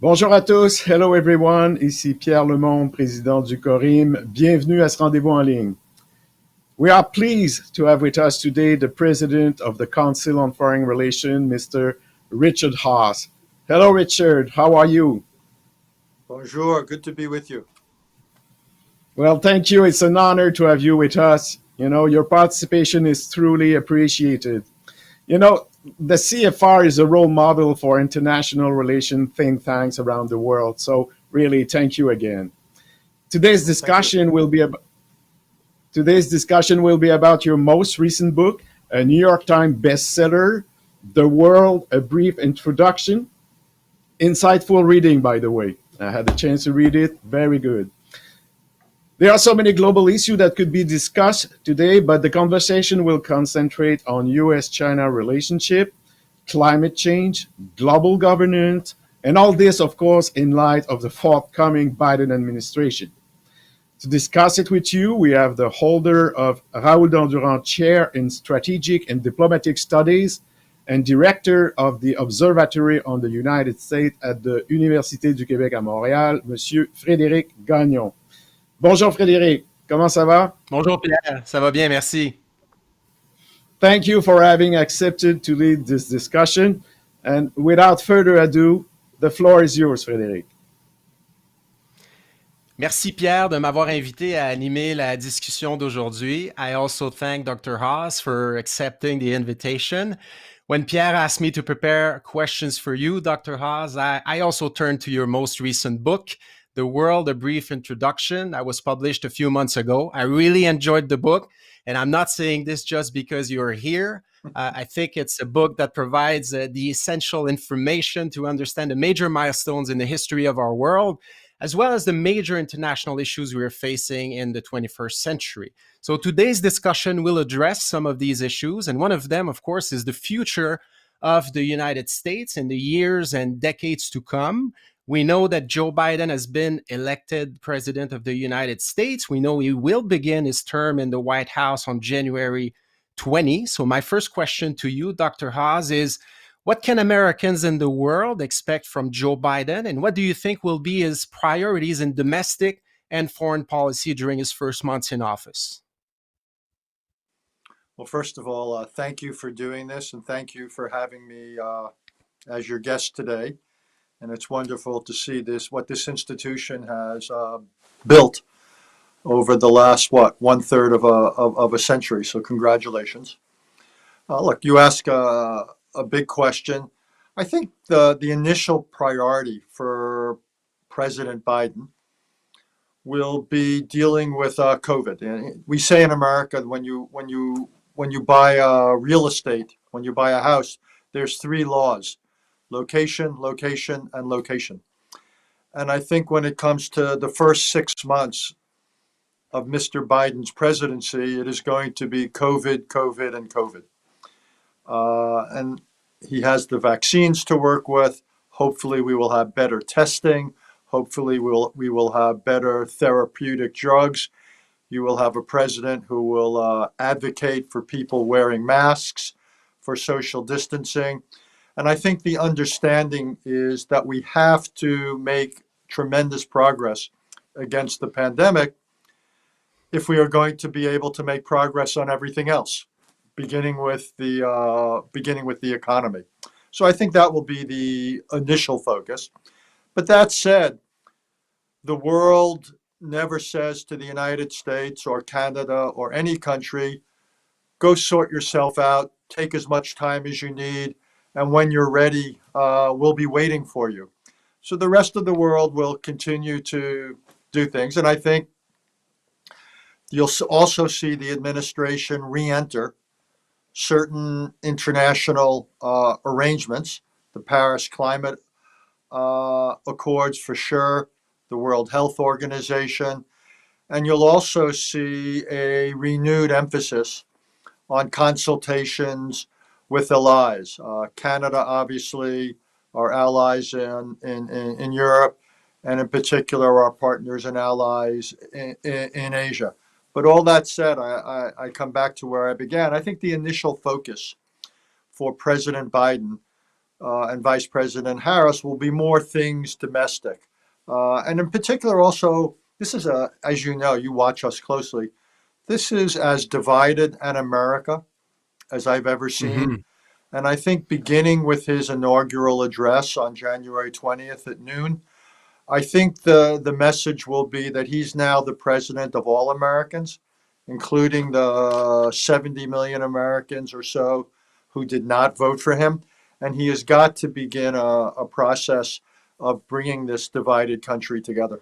Bonjour à tous. Hello everyone. Ici Pierre Lemonde, président du CORIM. Bienvenue à ce rendez-vous en ligne. We are pleased to have with us today the President of the Council on Foreign Relations, Mr. Richard Haass. Hello, Richard. How are you? Bonjour. Good to be with you. Well, thank you. It's an honor to have you with us. You know, your participation is truly appreciated. You know, the CFR is a role model for international relation think tanks around the world. So really, thank you again. Today's discussion will be about your most recent book, a New York Times bestseller, The World, A Brief Introduction. Insightful reading, by the way. I had a chance to read it. Very good. There are so many global issues that could be discussed today, but the conversation will concentrate on U.S. China relationship, climate change, global governance, and all this, of course, in light of the forthcoming Biden administration. To discuss it with you, we have the holder of Raoul-Dandurand Chair in Strategic and Diplomatic Studies and Director of the Observatoire on the United States at the Université du Québec à Montréal, Monsieur Frédérick Gagnon. Bonjour Frédéric, comment ça va? Bonjour Pierre, ça va bien, merci. Thank you for having accepted to lead this discussion. And without further ado, the floor is yours, Frédéric. Merci Pierre de m'avoir invité à animer la discussion d'aujourd'hui. I also thank Dr. Haass for accepting the invitation. When Pierre asked me to prepare questions for you, Dr. Haass, I also turned to your most recent book, The World, A Brief Introduction, that was published a few months ago. I really enjoyed the book, and I'm not saying this just because you're here. I think it's a book that provides the essential information to understand the major milestones in the history of our world, as well as the major international issues we are facing in the 21st century. So today's discussion will address some of these issues, and one of them, of course, is the future of the United States in the years and decades to come. We know that Joe Biden has been elected president of the United States. We know he will begin his term in the White House on January 20. So my first question to you, Dr. Haass, is what can Americans in the world expect from Joe Biden? And what do you think will be his priorities in domestic and foreign policy during his first months in office? Well, first of all, thank you for doing this, and thank you for having me as your guest today. And it's wonderful to see what this institution has built over the last, one-third of a century. So congratulations. Look, you ask a big question. I think the initial priority for President Biden will be dealing with COVID. And we say in America, when you buy real estate, when you buy a house, there's three laws: location, location, and location. And I think when it comes to the first 6 months of Mr. Biden's presidency, it is going to be COVID, COVID, and COVID. And he has the vaccines to work with. Hopefully we will have better testing. Hopefully we will have better therapeutic drugs. You will have a president who will advocate for people wearing masks, for social distancing. And I think the understanding is that we have to make tremendous progress against the pandemic if we are going to be able to make progress on everything else, beginning with the economy. So I think that will be the initial focus. But that said, the world never says to the United States or Canada or any country, go sort yourself out, take as much time as you need, and when you're ready, we'll be waiting for you. So the rest of the world will continue to do things. And I think you'll also see the administration re-enter certain international arrangements, the Paris Climate Accords for sure, the World Health Organization, and you'll also see a renewed emphasis on consultations with allies. Canada, obviously, our allies in Europe, and in particular, our partners and allies in Asia. But all that said, I come back to where I began. I think the initial focus for President Biden and Vice President Harris will be more things domestic. And in particular, also, this is as you know, you watch us closely. This is as divided an America as I've ever seen. Mm-hmm. And I think beginning with his inaugural address on January 20th at noon, I think the message will be that he's now the president of all Americans, including the 70 million Americans or so who did not vote for him. And he has got to begin a process of bringing this divided country together.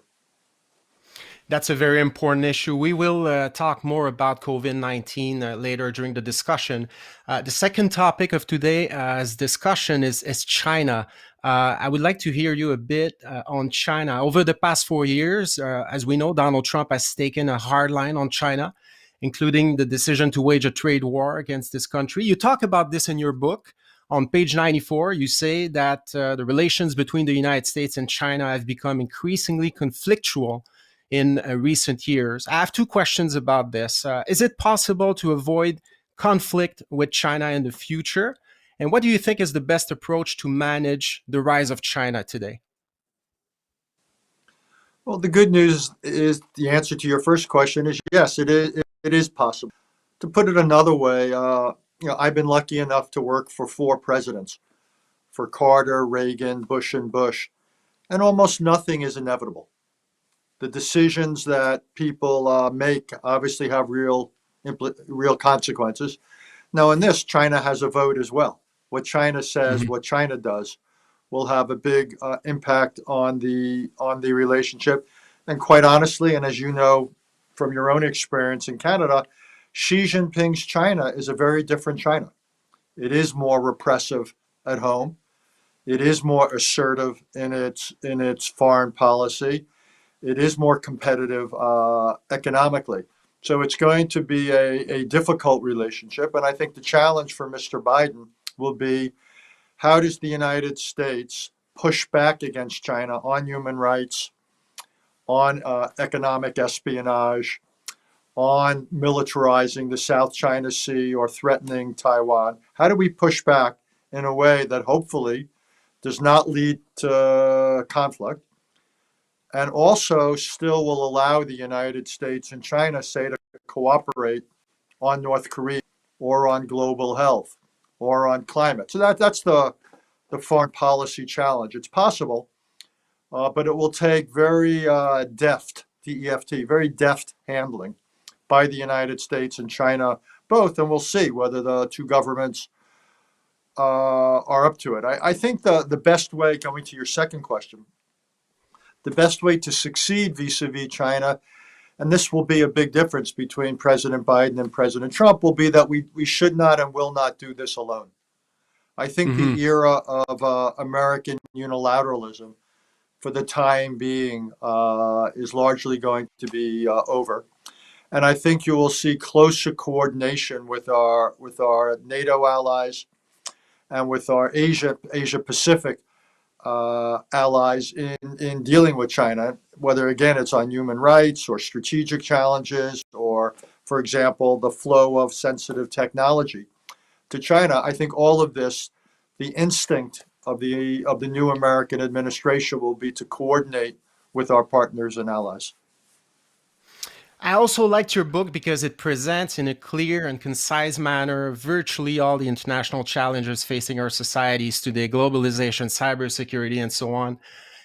That's a very important issue. We will talk more about COVID-19 later during the discussion. The second topic of today's discussion is China. I would like to hear you a bit on China. Over the past 4 years, as we know, Donald Trump has taken a hard line on China, including the decision to wage a trade war against this country. You talk about this in your book. On page 94, you say that the relations between the United States and China have become increasingly conflictual in recent years. I have two questions about this. Is it possible to avoid conflict with China in the future? And what do you think is the best approach to manage the rise of China today? Well, the good news is the answer to your first question is yes, it is possible. To put it another way, I've been lucky enough to work for 4 presidents, for Carter, Reagan, Bush, and Bush, and almost nothing is inevitable. The decisions that people make obviously have real consequences. Now, in this, China has a vote as well. What China says, what China does, will have a big impact on the relationship. And quite honestly, and as you know from your own experience in Canada, Xi Jinping's China is a very different China. It is more repressive at home. It is more assertive in its foreign policy. It is more competitive economically. So it's going to be a difficult relationship. And I think the challenge for Mr. Biden will be, how does the United States push back against China on human rights, on economic espionage, on militarizing the South China Sea or threatening Taiwan? How do we push back in a way that hopefully does not lead to conflict, and also still will allow the United States and China, say, to cooperate on North Korea or on global health or on climate? So that's the foreign policy challenge. It's possible, but it will take very deft, DEFT, very deft handling by the United States and China both, and we'll see whether the two governments are up to it. I think the best way, going to your second question, the best way to succeed vis-a-vis China, and this will be a big difference between President Biden and President Trump, will be that we should not and will not do this alone. I think the era of American unilateralism for the time being is largely going to be over. And I think you will see closer coordination with our NATO allies and with our Asia Pacific allies in dealing with China, whether, again, it's on human rights or strategic challenges or, for example, the flow of sensitive technology to China. I think all of this, the instinct of the new American administration will be to coordinate with our partners and allies. I also liked your book because it presents in a clear and concise manner virtually all the international challenges facing our societies today: globalization, cybersecurity, and so on.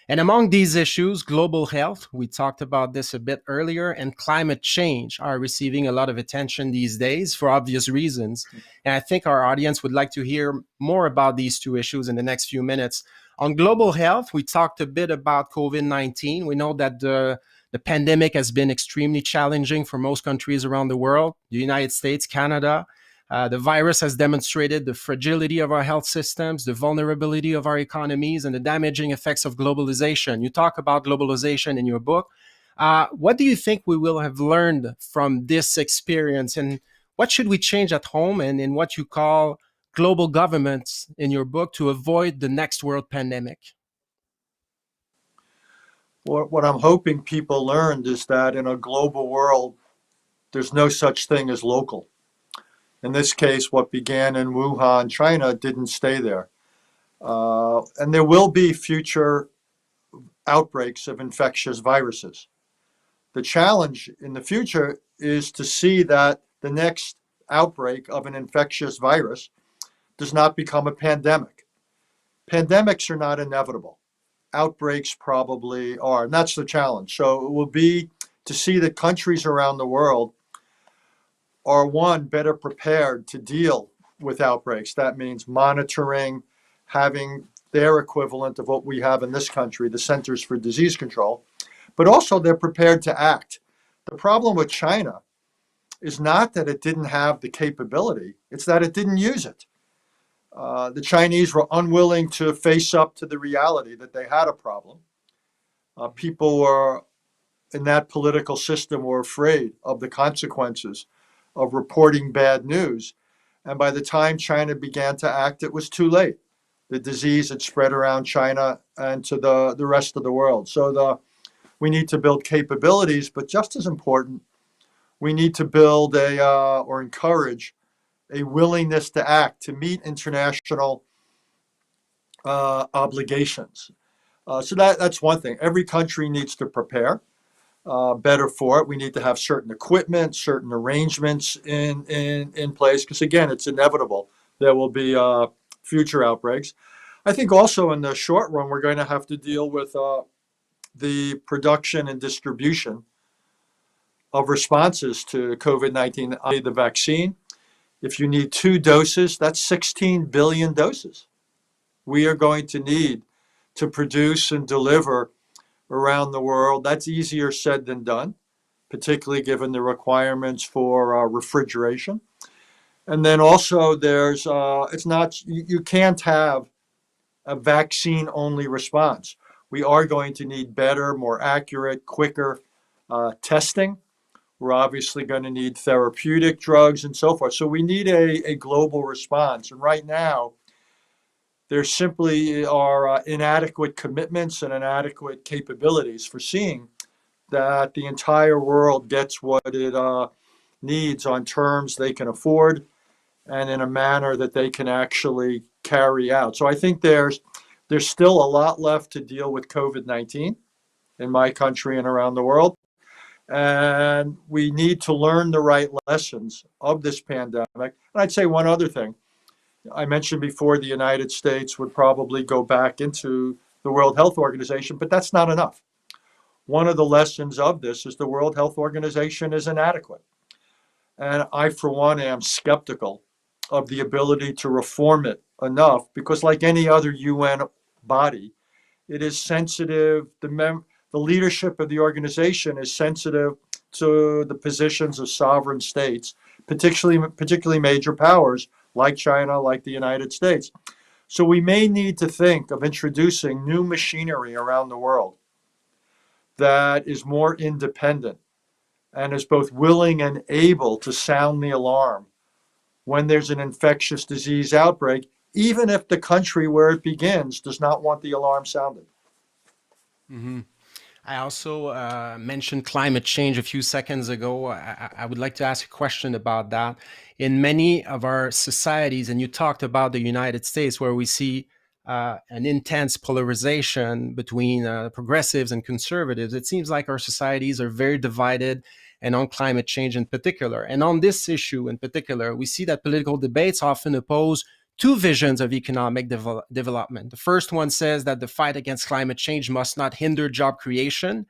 And among these issues, global health, we talked about this a bit earlier, and climate change are receiving a lot of attention these days for obvious reasons. And I think our audience would like to hear more about these two issues in the next few minutes. On global health, we talked a bit about COVID-19. We know that the pandemic has been extremely challenging for most countries around the world, the United States, Canada. The virus has demonstrated the fragility of our health systems, the vulnerability of our economies, and the damaging effects of globalization. You talk about globalization in your book. What do you think we will have learned from this experience, and what should we change at home and in what you call global governments in your book to avoid the next world pandemic? What I'm hoping people learned is that in a global world, there's no such thing as local. In this case, what began in Wuhan, China, didn't stay there. And there will be future outbreaks of infectious viruses. The challenge in the future is to see that the next outbreak of an infectious virus does not become a pandemic. Pandemics are not inevitable. Outbreaks probably are, and that's the challenge. So it will be to see that countries around the world are, one, better prepared to deal with outbreaks. That means monitoring, having their equivalent of what we have in this country, the Centers for Disease Control, but also they're prepared to act. The problem with China is not that it didn't have the capability, it's that it didn't use it. The Chinese were unwilling to face up to the reality that they had a problem. People were in that political system were afraid of the consequences of reporting bad news. And by the time China began to act, it was too late. The disease had spread around China and to the rest of the world. So we need to build capabilities, but just as important, we need to build or encourage a willingness to act, to meet international obligations. So that's one thing. Every country needs to prepare better for it. We need to have certain equipment, certain arrangements in place, because again, it's inevitable. There will be future outbreaks. I think also in the short run, we're going to have to deal with the production and distribution of responses to COVID-19, the vaccine. If you need 2 doses, that's 16 billion doses we are going to need to produce and deliver around the world. That's easier said than done, particularly given the requirements for refrigeration. And then also there's, it's not, you can't have a vaccine-only response. We are going to need better, more accurate, quicker testing. We're obviously going to need therapeutic drugs and so forth. So we need a global response. And right now, there simply are inadequate commitments and inadequate capabilities for seeing that the entire world gets what it needs on terms they can afford and in a manner that they can actually carry out. So I think there's still a lot left to deal with COVID-19 in my country and around the world. And we need to learn the right lessons of this pandemic. And I'd say one other thing. I mentioned before the United States would probably go back into the World Health Organization, but that's not enough. One of the lessons of this is the World Health Organization is inadequate. And I, for one, am skeptical of the ability to reform it enough because, like any other UN body, it is sensitive. The leadership of the organization is sensitive to the positions of sovereign states, particularly major powers like China, like the United States. So we may need to think of introducing new machinery around the world that is more independent and is both willing and able to sound the alarm when there's an infectious disease outbreak, even if the country where it begins does not want the alarm sounded. Mm-hmm. I also mentioned climate change a few seconds ago. I would like to ask a question about that. In many of our societies, and you talked about the United States, where we see an intense polarization between progressives and conservatives, it seems like our societies are very divided, and on climate change in particular. And on this issue in particular, we see that political debates often oppose 2 visions of economic development. The first one says that the fight against climate change must not hinder job creation.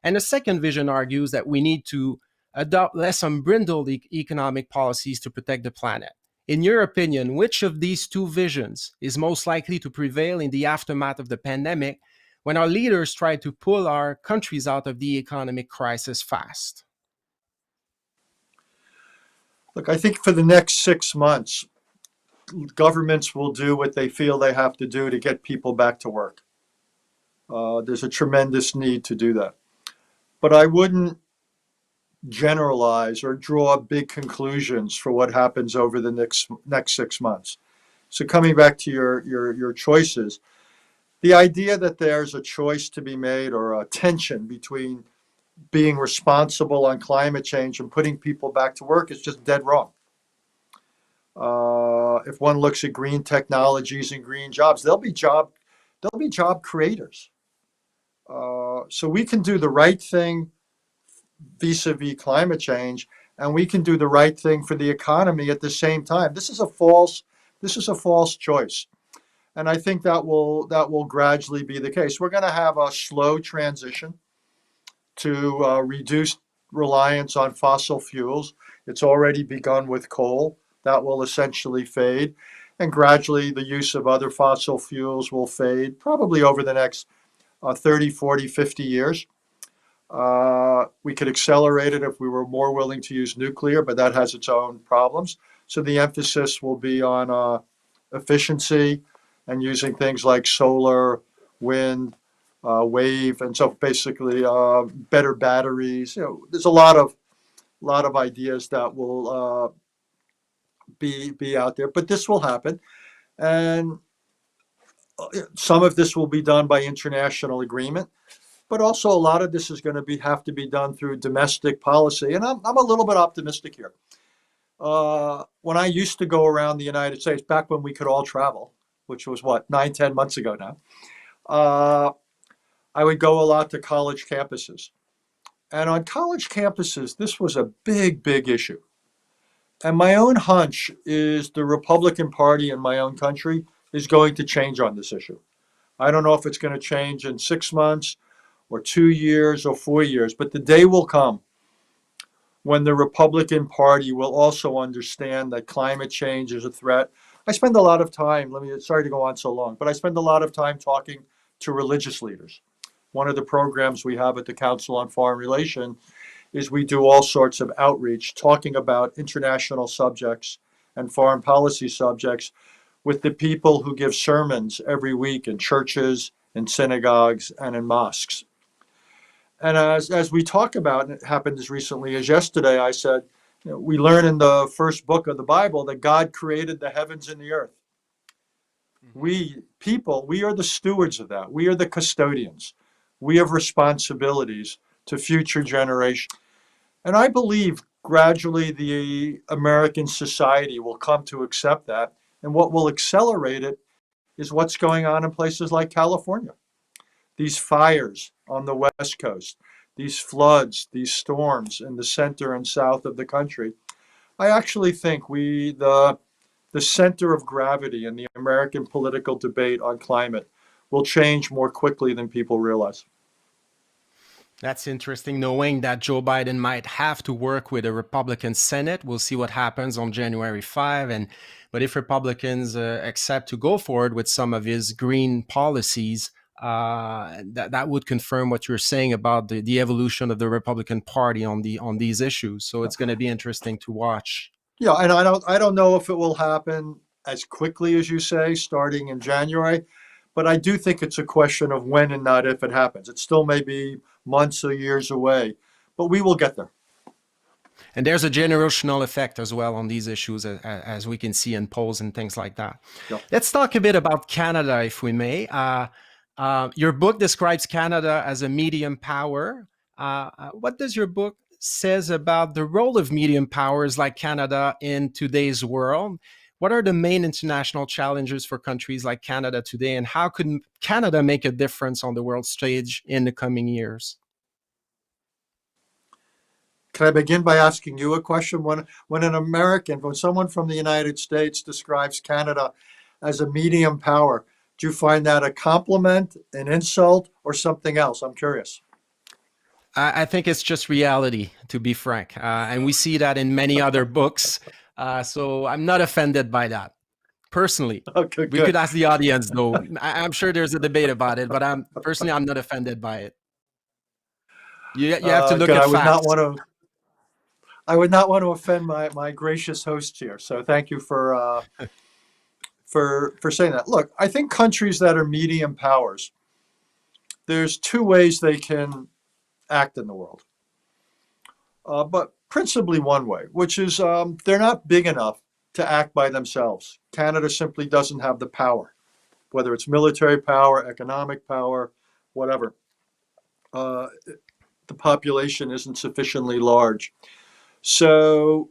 And the second vision argues that we need to adopt less unbridled economic policies to protect the planet. In your opinion, which of these 2 visions is most likely to prevail in the aftermath of the pandemic when our leaders try to pull our countries out of the economic crisis fast? Look, I think for the next 6 months, governments will do what they feel they have to do to get people back to work. There's a tremendous need to do that. But I wouldn't generalize or draw big conclusions for what happens over the next 6 months. So coming back to your choices, the idea that there's a choice to be made or a tension between being responsible on climate change and putting people back to work is just dead wrong. If one looks at green technologies and green jobs, they'll be job creators. So we can do the right thing vis-a-vis climate change, and we can do the right thing for the economy at the same time. This is a false choice. And I think that will gradually be the case. We're going to have a slow transition to reduce reliance on fossil fuels. It's already begun with coal. That will essentially fade. And gradually, the use of other fossil fuels will fade, probably over the next 30, 40, 50 years. We could accelerate it if we were more willing to use nuclear, but that has its own problems. So the emphasis will be on efficiency and using things like solar, wind, wave, and so basically better batteries. There's a lot of ideas that will be out there, but this will happen, and some of this will be done by international agreement, but also a lot of this is going to have to be done through domestic policy. And I'm a little bit optimistic here. When I used to go around the United States, back when we could all travel, which was what, 9, 10 months ago now, I would go a lot to college campuses. And on college campuses, this was a big issue. And my own hunch is the Republican Party in my own country is going to change on this issue. I don't know if it's going to change in 6 months or 2 years or 4 years, but the day will come when the Republican Party will also understand that climate change is a threat. I spend a lot of time, sorry to go on so long, but I spend a lot of time talking to religious leaders. One of the programs we have at the Council on Foreign Relations is we do all sorts of outreach talking about international subjects and foreign policy subjects with the people who give sermons every week in churches, in synagogues, and in mosques. And as we talk about, and it happened as recently as yesterday, I said, we learn in the first book of the Bible that God created the heavens and the earth. We are the stewards of that. We are the custodians. We have responsibilities to future generations. And I believe gradually the American society will come to accept that. And what will accelerate it is what's going on in places like California. These fires on the West Coast, these floods, these storms in the center and south of the country. I actually think the center of gravity in the American political debate on climate will change more quickly than people realize. That's interesting, knowing that Joe Biden might have to work with a Republican Senate. We'll see what happens on January 5. But if Republicans accept to go forward with some of his green policies, that would confirm what you're saying about the evolution of the Republican Party on these issues. So it's going to be interesting to watch. Yeah, and I don't know if it will happen as quickly as you say, starting in January, but I do think it's a question of when and not if it happens. It still may be months or years away, but we will get there. And there's a generational effect as well on these issues, as we can see in polls and things like that. Yeah. Let's talk a bit about Canada, if we may. Your book describes Canada as a medium power. What does your book says about the role of medium powers like Canada in today's world? What are the main international challenges for countries like Canada today, and how could Canada make a difference on the world stage in the coming years? Can I begin by asking you a question? When someone from the United States describes Canada as a medium power, do you find that a compliment, an insult, or something else? I'm curious. I think it's just reality, to be frank. And we see that in many other books. So I'm not offended by that, personally. Okay, we could ask the audience, though. I'm sure there's a debate about it, but I'm not offended by it. You have to look at facts. I would not want to offend my gracious host here. So thank you for saying that. Look, I think countries that are medium powers, there's two ways they can act in the world. But principally one way, which is they're not big enough to act by themselves. Canada simply doesn't have the power, whether it's military power, economic power, whatever. The population isn't sufficiently large. So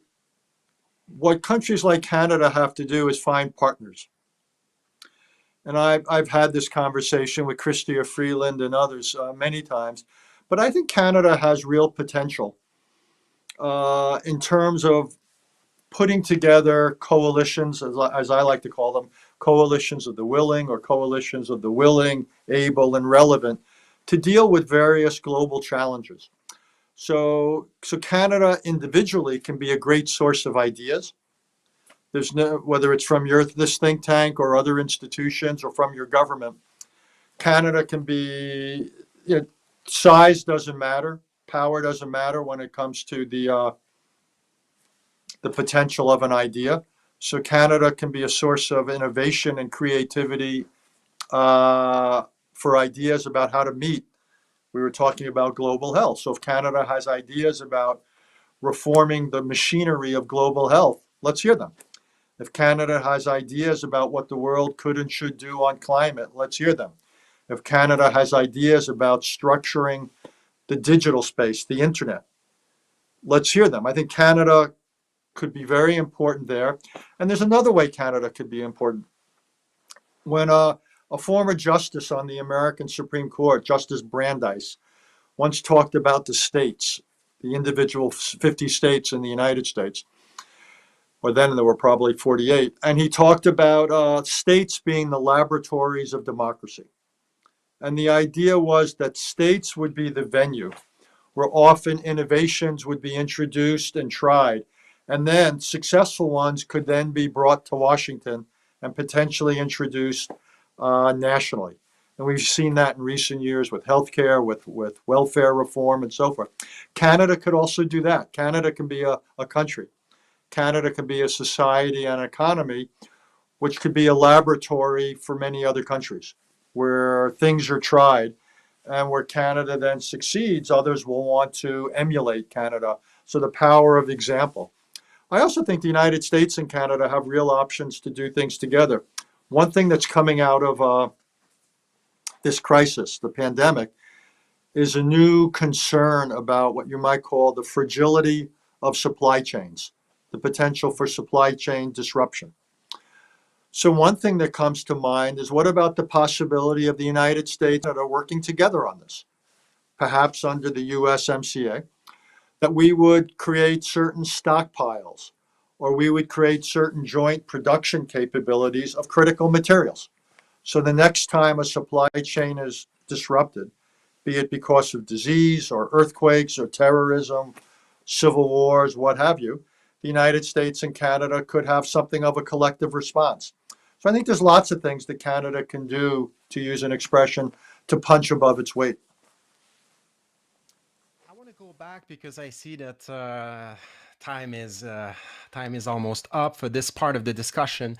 what countries like Canada have to do is find partners. And I've had this conversation with Chrystia Freeland and others many times, but I think Canada has real potential in terms of putting together coalitions, as I like to call them, coalitions of the willing or coalitions of the willing, able, and relevant to deal with various global challenges. So Canada individually can be a great source of ideas. There's no, whether it's from this think tank or other institutions or from your government, Canada can be, size doesn't matter, power doesn't matter when it comes to the potential of an idea. So Canada can be a source of innovation and creativity for ideas about how to meet. We were talking about global health. So if Canada has ideas about reforming the machinery of global health, let's hear them. If Canada has ideas about what the world could and should do on climate, let's hear them. If Canada has ideas about structuring the digital space, the internet, let's hear them. I think Canada could be very important there. And there's another way Canada could be important. When a former justice on the American Supreme Court, Justice Brandeis, once talked about the states, the individual 50 states in the United States, or then there were probably 48, and he talked about states being the laboratories of democracy. And the idea was that states would be the venue where often innovations would be introduced and tried. And then successful ones could then be brought to Washington and potentially introduced nationally. And we've seen that in recent years with healthcare, with welfare reform, and so forth. Canada could also do that. Canada can be a country. Canada can be a society and economy, which could be a laboratory for many other countries, where things are tried. And where Canada then succeeds, others will want to emulate Canada. So the power of example. I also think the United States and Canada have real options to do things together. One thing that's coming out of this crisis, the pandemic, is a new concern about what you might call the fragility of supply chains, the potential for supply chain disruption. So one thing that comes to mind is, what about the possibility of the United States that are working together on this, perhaps under the USMCA, that we would create certain stockpiles, or we would create certain joint production capabilities of critical materials. So the next time a supply chain is disrupted, be it because of disease or earthquakes or terrorism, civil wars, what have you, the United States and Canada could have something of a collective response. So I think there's lots of things that Canada can do, to use an expression, to punch above its weight. I want to go back because I see that time is almost up for this part of the discussion.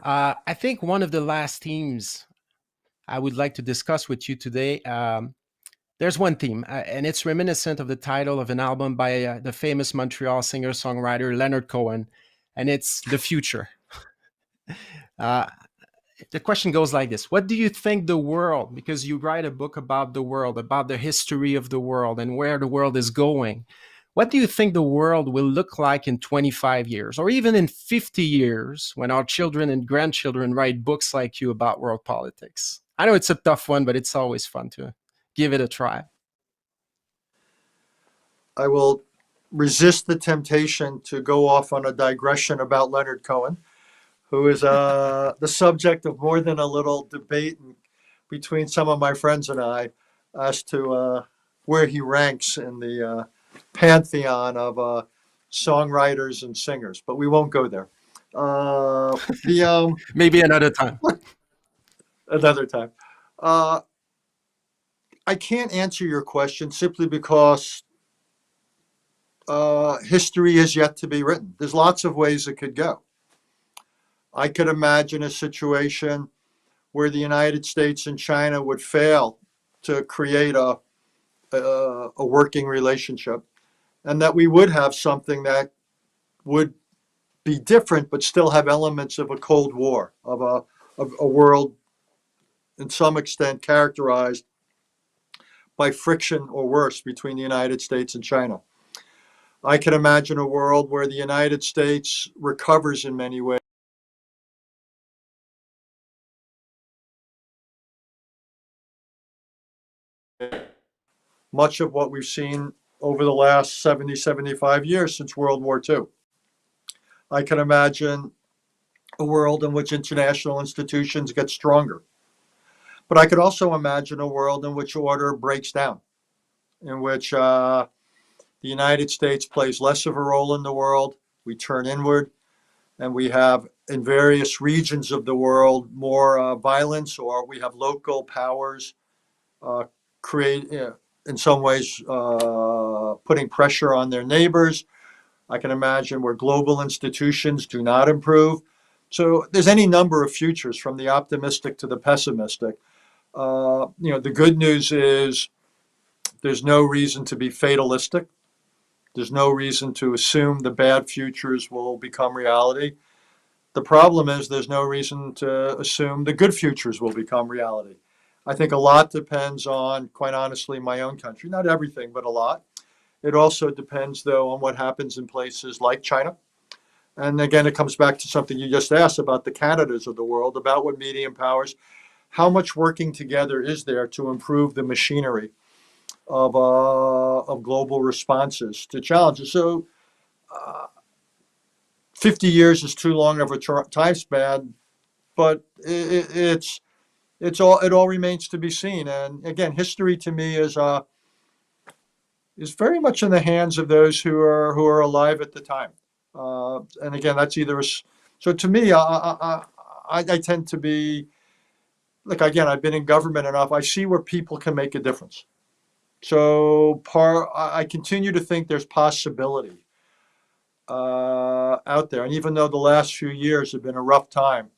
I think one of the last themes I would like to discuss with you today. There's one theme, and it's reminiscent of the title of an album by the famous Montreal singer-songwriter Leonard Cohen, and it's The Future. Uh, the question goes like this: what do you think the world, because you write a book about the world, about the history of the world and where the world is going, what do you think the world will look like in 25 years or even in 50 years when our children and grandchildren write books like you about world politics? I know it's a tough one, but it's always fun to give it a try. I will resist the temptation to go off on a digression about Leonard Cohen, who is the subject of more than a little debate between some of my friends and I as to where he ranks in the pantheon of songwriters and singers. But we won't go there. Maybe another time. Another time. I can't answer your question simply because history is yet to be written. There's lots of ways it could go. I could imagine a situation where the United States and China would fail to create a working relationship, and that we would have something that would be different but still have elements of a Cold War, of a world in some extent characterized by friction or worse between the United States and China. I can imagine a world where the United States recovers in many ways. Much of what we've seen over the last 70, 75 years since World War II. I can imagine a world in which international institutions get stronger. But I could also imagine a world in which order breaks down, in which the United States plays less of a role in the world. We turn inward, and we have in various regions of the world more violence, or we have local powers create, in some ways, putting pressure on their neighbors. I can imagine where global institutions do not improve. So there's any number of futures, from the optimistic to the pessimistic. The good news is there's no reason to be fatalistic. There's no reason to assume the bad futures will become reality. The problem is there's no reason to assume the good futures will become reality. I think a lot depends on, quite honestly, my own country. Not everything, but a lot. It also depends, though, on what happens in places like China. And again, it comes back to something you just asked about the Canadas of the world, about what medium powers, how much working together is there to improve the machinery of global responses to challenges. So 50 years is too long of a time span, but it all remains to be seen. And again, history to me is very much in the hands of those who are alive at the time. And again, that's either so to me, I tend to be, like, again, I've been in government enough. I see where people can make a difference. So I continue to think there's possibility out there. And even though the last few years have been a rough time,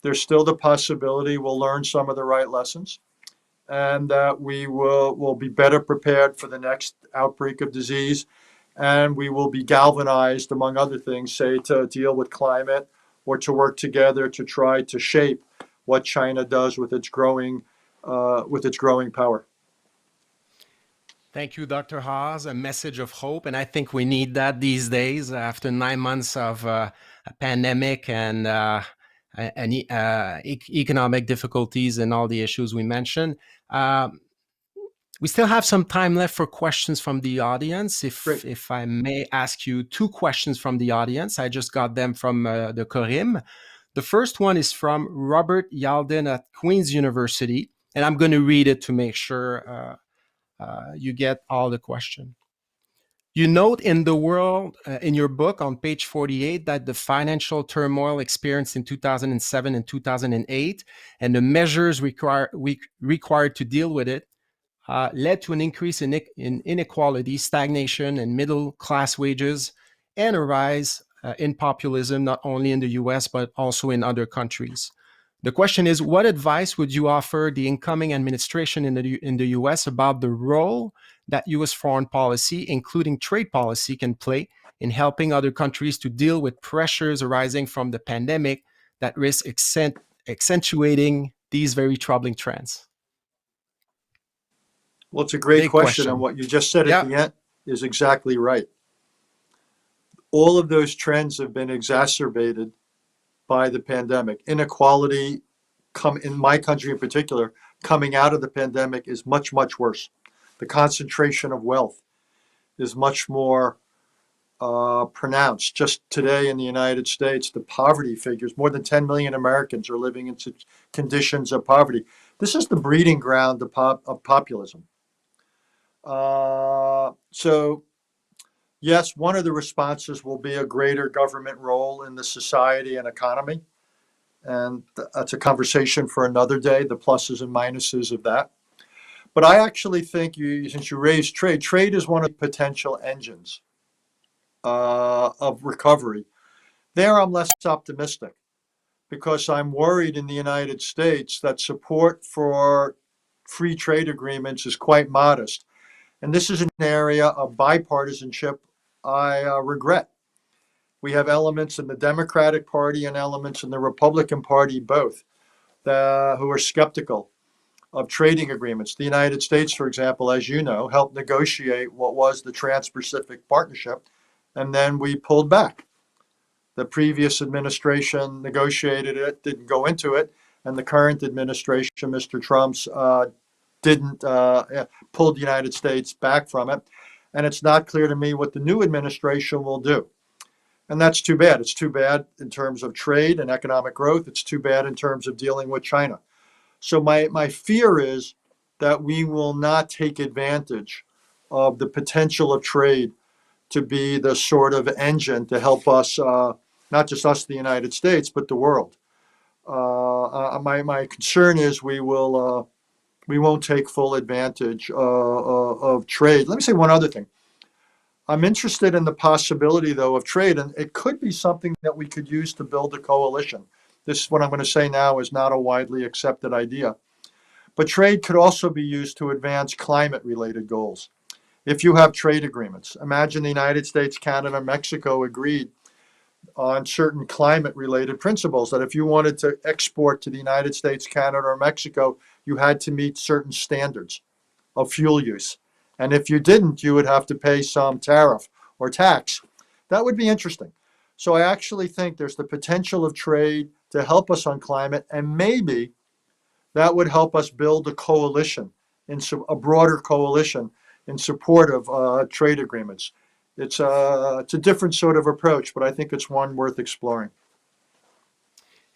there's still the possibility we'll learn some of the right lessons, and that we will be better prepared for the next outbreak of disease. And we will be galvanized, among other things, say, to deal with climate, or to work together to try to shape what China does with its growing power. Thank you, Dr. Haass. A message of hope. And I think we need that these days after 9 months of a pandemic and economic difficulties and all the issues we mentioned. We still have some time left for questions from the audience. If I may ask you 2 questions from the audience, I just got them from the Corim. The first one is from Robert Yalden at Queen's University, and I'm going to read it to make sure you get all the question. You note in the world, in your book on page 48, that the financial turmoil experienced in 2007 and 2008 and the measures required to deal with it led to an increase in inequality, stagnation in middle-class wages, and a rise in populism, not only in the US, but also in other countries. The question is, what advice would you offer the incoming administration in the US about the role that US foreign policy, including trade policy, can play in helping other countries to deal with pressures arising from the pandemic that risk accentuating these very troubling trends? Well, it's a great Big question, and what you just said at the end is exactly right. All of those trends have been exacerbated by the pandemic. Inequality, in my country in particular, coming out of the pandemic is much, much worse. The concentration of wealth is much more pronounced. Just today in the United States, the poverty figures, more than 10 million Americans are living in such conditions of poverty. This is the breeding ground of populism. So yes, one of the responses will be a greater government role in the society and economy. And that's a conversation for another day, the pluses and minuses of that. But I actually think, since you raised trade, trade is one of the potential engines of recovery. There I'm less optimistic, because I'm worried in the United States that support for free trade agreements is quite modest. And this is an area of bipartisanship I regret. We have elements in the Democratic Party and elements in the Republican Party, both, who are skeptical of trading agreements. The United States, for example, as you know, helped negotiate what was the Trans-Pacific Partnership, and then we pulled back. The previous administration negotiated it, didn't go into it, and the current administration, Mr. Trump's, didn't pull the United States back from it. And it's not clear to me what the new administration will do. And that's too bad. It's too bad in terms of trade and economic growth. It's too bad in terms of dealing with China. So my fear is that we will not take advantage of the potential of trade to be the sort of engine to help us, not just us, the United States, but the world. My concern is we won't take full advantage of trade. Let me say one other thing. I'm interested in the possibility, though, of trade, and it could be something that we could use to build a coalition. This, what I'm going to say now, is not a widely accepted idea. But trade could also be used to advance climate-related goals. If you have trade agreements, imagine the United States, Canada, Mexico agreed on certain climate-related principles that if you wanted to export to the United States, Canada, or Mexico, you had to meet certain standards of fuel use. And if you didn't, you would have to pay some tariff or tax. That would be interesting. So I actually think there's the potential of trade to help us on climate, and maybe that would help us build a coalition, a broader coalition in support of trade agreements. It's a different sort of approach, but I think it's one worth exploring.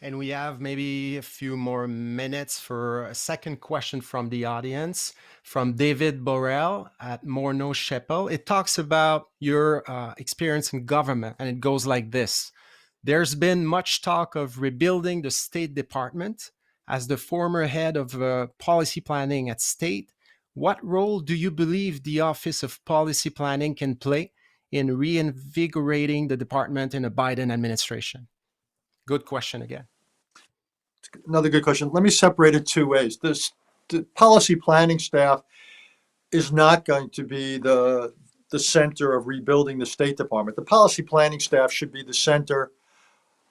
And we have maybe a few more minutes for a second question from the audience, from David Borrell at Morneau Shepell. It talks about your experience in government, and it goes like this. There's been much talk of rebuilding the State Department. As the former head of policy planning at State, what role do you believe the Office of Policy Planning can play in reinvigorating the department in a Biden administration? Good question again. Another good question. Let me separate it two ways. The policy planning staff is not going to be the center of rebuilding the State Department. The policy planning staff should be the center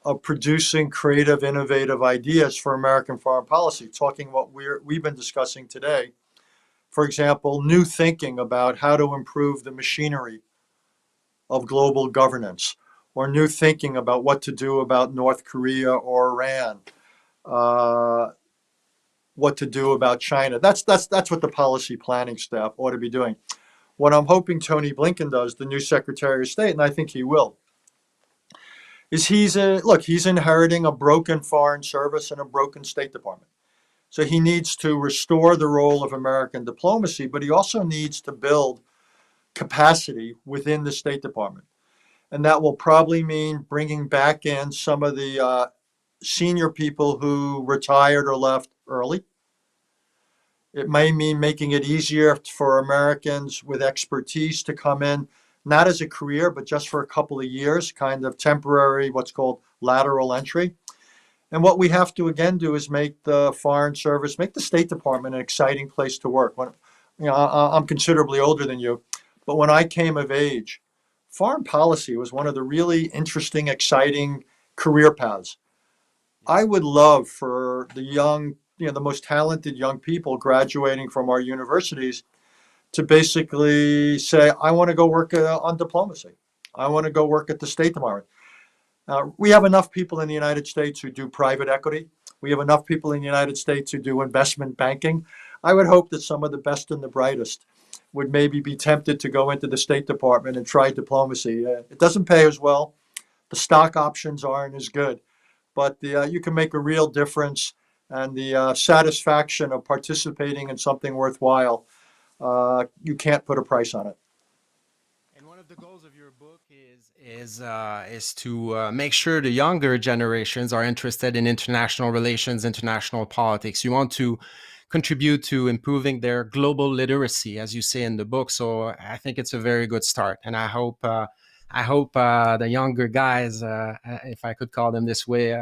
of producing creative, innovative ideas for American foreign policy, talking what we've been discussing today. For example, new thinking about how to improve the machinery of global governance, or new thinking about what to do about North Korea or Iran, what to do about China. That's what the policy planning staff ought to be doing. What I'm hoping Tony Blinken does, the new Secretary of State, and I think he will, is he's inheriting a broken foreign service and a broken State Department. So he needs to restore the role of American diplomacy, but he also needs to build capacity within the State Department. And that will probably mean bringing back in some of the senior people who retired or left early. It may mean making it easier for Americans with expertise to come in, not as a career, but just for a couple of years, kind of temporary, what's called lateral entry. And what we have to, again, do is make the Foreign Service, make the State Department an exciting place to work. I'm considerably older than you, but when I came of age, foreign policy was one of the really interesting, exciting career paths. I would love for the young, the most talented young people graduating from our universities to basically say, I want to go work on diplomacy. I want to go work at the State Department. We have enough people in the United States who do private equity. We have enough people in the United States who do investment banking. I would hope that some of the best and the brightest would maybe be tempted to go into the State Department and try diplomacy. It doesn't pay as well. The stock options aren't as good, but you can make a real difference, and the satisfaction of participating in something worthwhile, you can't put a price on it. And one of the goals of your book is to make sure the younger generations are interested in international relations, international politics. You want to contribute to improving their global literacy, as you say in the book. So I think it's a very good start, and I hope the younger guys, if I could call them this way,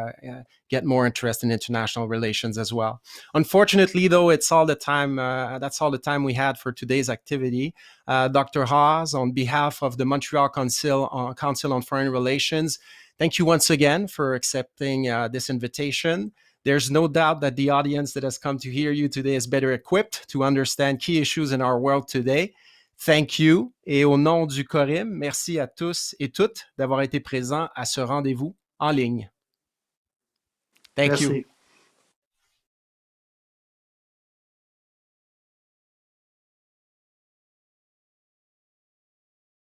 get more interest in international relations as well. Unfortunately, though, it's all the time. That's all the time we had for today's activity. Dr. Haass, on behalf of the Montreal Council on Foreign Relations, thank you once again for accepting this invitation. There's no doubt that the audience that has come to hear you today is better equipped to understand key issues in our world today. Thank you. Et au nom du Corim, merci à tous et toutes d'avoir été présents à ce rendez-vous en ligne. Thank you. Merci.